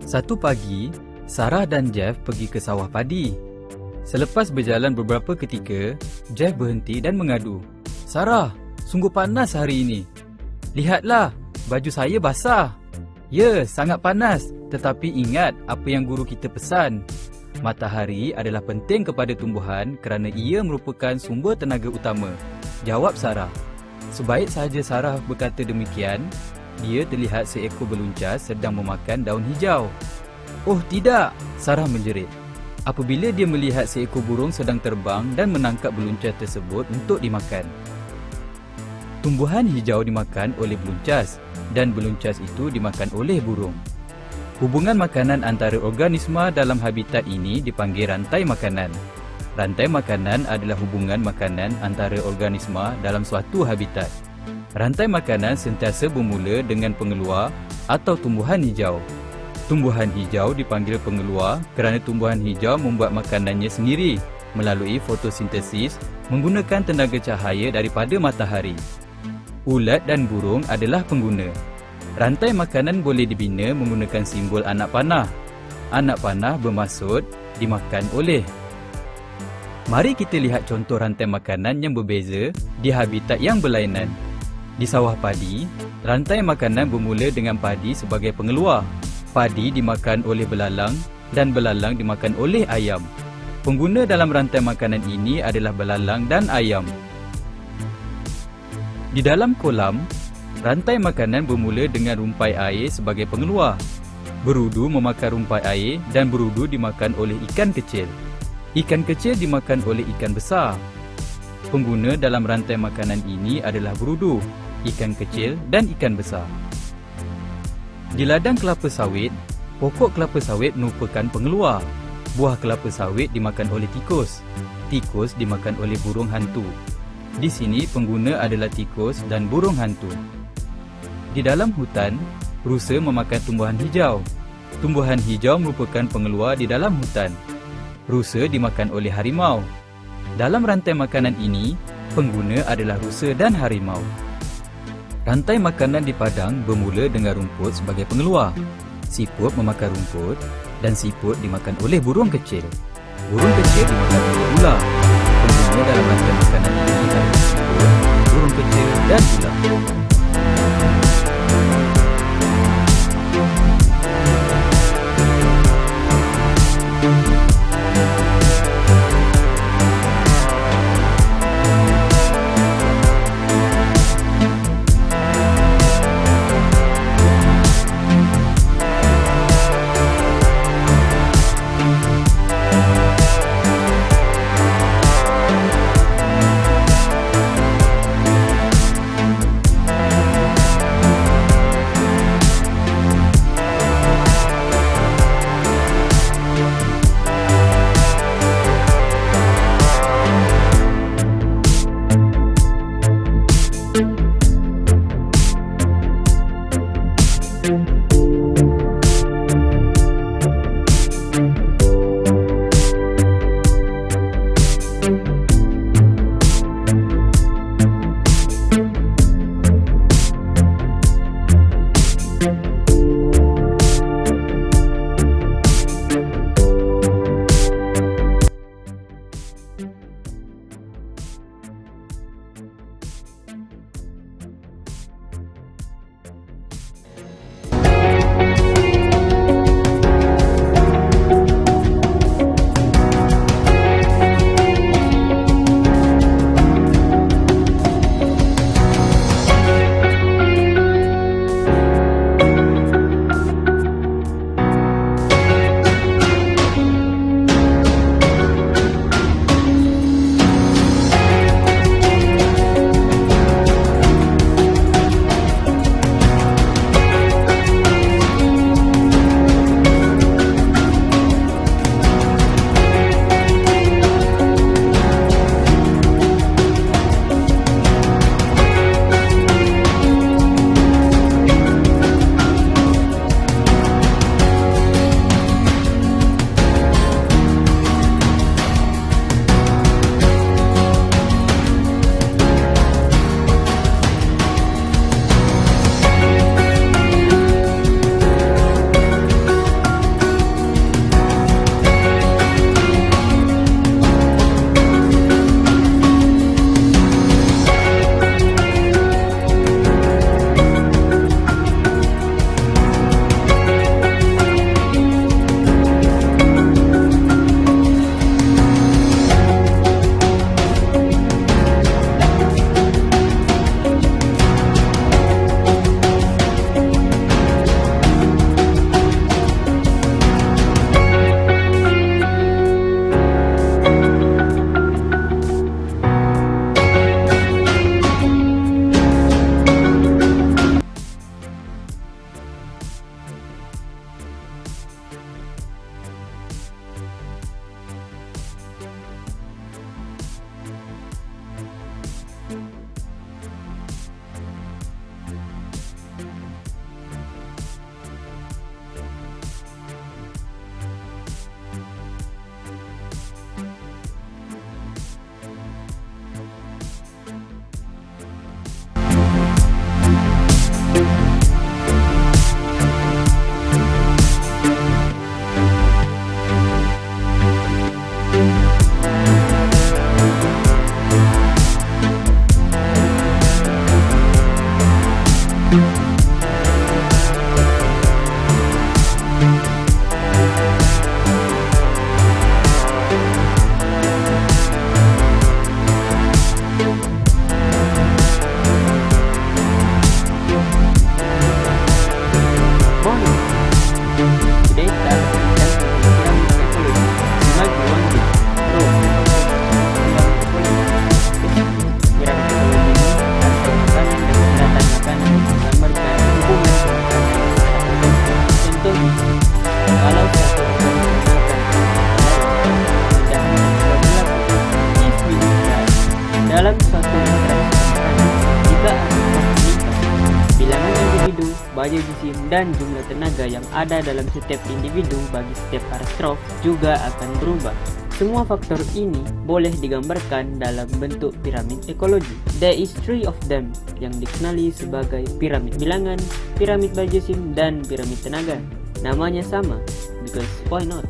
Satu pagi, Sarah dan Jeff pergi ke sawah padi. Selepas berjalan beberapa ketika, Jeff berhenti dan mengadu. "Sarah, sungguh panas hari ini. Lihatlah, baju saya basah." "Ya, sangat panas. Tetapi ingat apa yang guru kita pesan. Matahari adalah penting kepada tumbuhan kerana ia merupakan sumber tenaga utama," jawab Sarah. Sebaik sahaja Sarah berkata demikian, dia terlihat seekor beluncas sedang memakan daun hijau. "Oh tidak," Sarah menjerit apabila dia melihat seekor burung sedang terbang dan menangkap beluncas tersebut untuk dimakan. Tumbuhan hijau dimakan oleh beluncas dan beluncas itu dimakan oleh burung. Hubungan makanan antara organisma dalam habitat ini dipanggil rantai makanan. Rantai makanan adalah hubungan makanan antara organisma dalam suatu habitat. Rantai makanan sentiasa bermula dengan pengeluar atau tumbuhan hijau. Tumbuhan hijau dipanggil pengeluar kerana tumbuhan hijau membuat makanannya sendiri melalui fotosintesis menggunakan tenaga cahaya daripada matahari. Ulat dan burung adalah pengguna. Rantai makanan boleh dibina menggunakan simbol anak panah. Anak panah bermaksud dimakan oleh. Mari kita lihat contoh rantai makanan yang berbeza di habitat yang berlainan. Di sawah padi, rantai makanan bermula dengan padi sebagai pengeluar. Padi dimakan oleh belalang dan belalang dimakan oleh ayam. Pengguna dalam rantai makanan ini adalah belalang dan ayam. Di dalam kolam, rantai makanan bermula dengan rumpai air sebagai pengeluar. Berudu memakan rumpai air dan berudu dimakan oleh ikan kecil. Ikan kecil dimakan oleh ikan besar. Pengguna dalam rantai makanan ini adalah berudu, ikan kecil dan ikan besar. Di ladang kelapa sawit, pokok kelapa sawit merupakan pengeluar. Buah kelapa sawit dimakan oleh tikus. Tikus dimakan oleh burung hantu. Di sini pengguna adalah tikus dan burung hantu. Di dalam hutan, rusa memakan tumbuhan hijau. Tumbuhan hijau merupakan pengeluar di dalam hutan. Rusa dimakan oleh harimau. Dalam rantai makanan ini, pengguna adalah rusa dan harimau. Rantai makanan di padang bermula dengan rumput sebagai pengeluar. Siput memakan rumput dan siput dimakan oleh burung kecil. Burung kecil dimakan oleh ular. Pengguna dalam rantai makanan ini adalah siput, burung kecil dan ular. Dalam suatu interaksi makanan, jika arastrof meningkat, bilangan individu, biojisim, dan jumlah tenaga yang ada dalam setiap individu bagi setiap arastrof juga akan berubah. Semua faktor ini boleh digambarkan dalam bentuk piramid ekologi. There is three of them yang dikenali sebagai piramid bilangan, piramid biojisim, dan piramid tenaga. Namanya sama, because why not?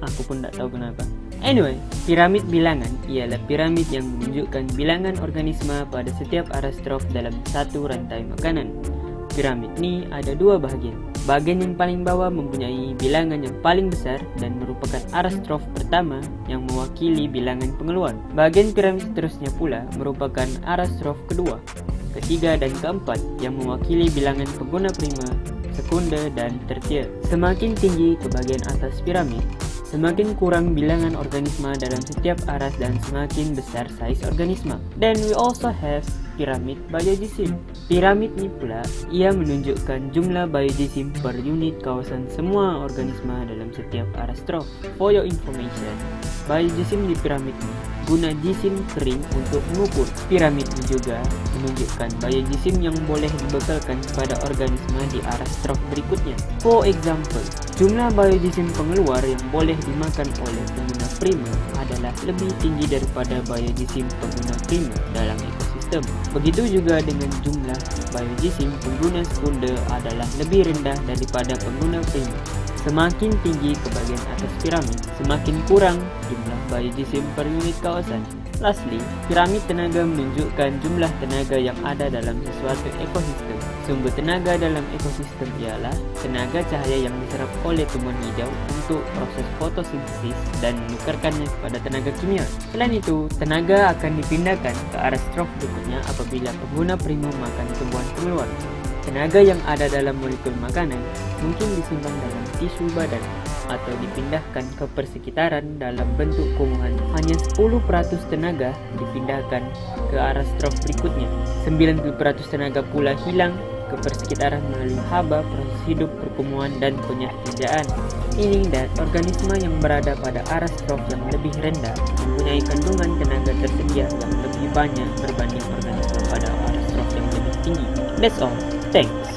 Aku pun tak tahu kenapa. Anyway, piramid bilangan ialah piramid yang menunjukkan bilangan organisma pada setiap arastrof dalam satu rantai makanan. Piramid ini ada dua bahagian. Bahagian yang paling bawah mempunyai bilangan yang paling besar dan merupakan arastrof pertama yang mewakili bilangan pengeluar. Bahagian piramid seterusnya pula merupakan arastrof kedua, ketiga, dan keempat yang mewakili bilangan pengguna prima, sekunder, dan tertier. Semakin tinggi ke bahagian atas piramid, semakin kurang bilangan organisma dalam setiap aras dan semakin besar saiz organisma. Then we also have piramid biojisim. Piramid ini pula ia menunjukkan jumlah biojisim per unit kawasan semua organisma dalam setiap arastrof. For your information, biojisim di piramid ini guna jisim kering untuk mengukur. Piramid ini juga menunjukkan biojisim yang boleh dibekalkan kepada organisma di arastrof berikutnya. For example, jumlah biojisim pengeluar yang boleh dimakan oleh pengguna prima adalah lebih tinggi daripada biojisim pengguna prima dalam ekosistem. Begitu juga dengan jumlah biojisim pengguna sekunder adalah lebih rendah daripada pengguna prima. Semakin tinggi ke bahagian atas piramid, semakin kurang jumlah biojisim per unit kawasan. Lastly, piramid tenaga menunjukkan jumlah tenaga yang ada dalam sesuatu ekosistem. Sumber tenaga dalam ekosistem ialah tenaga cahaya yang diserap oleh tumbuhan hijau untuk proses fotosintesis dan menukarkannya kepada tenaga kimia. Selain itu, tenaga akan dipindahkan ke arastrof berikutnya apabila pengguna prima makan tumbuhan pengeluar. Tenaga yang ada dalam molekul makanan mungkin disimpan dalam tisu badan atau dipindahkan ke persekitaran dalam bentuk kumuhan. Hanya 10% tenaga dipindahkan ke arastrof berikutnya. 90% tenaga pula hilang ke persekitaran melalui haba, proses hidup, perkumuhan, dan penyahjaan. Meaning that organisma yang berada pada arastrof yang lebih rendah mempunyai kandungan tenaga tersedia yang lebih banyak berbanding organisma pada arastrof yang lebih tinggi. That's all. Thanks.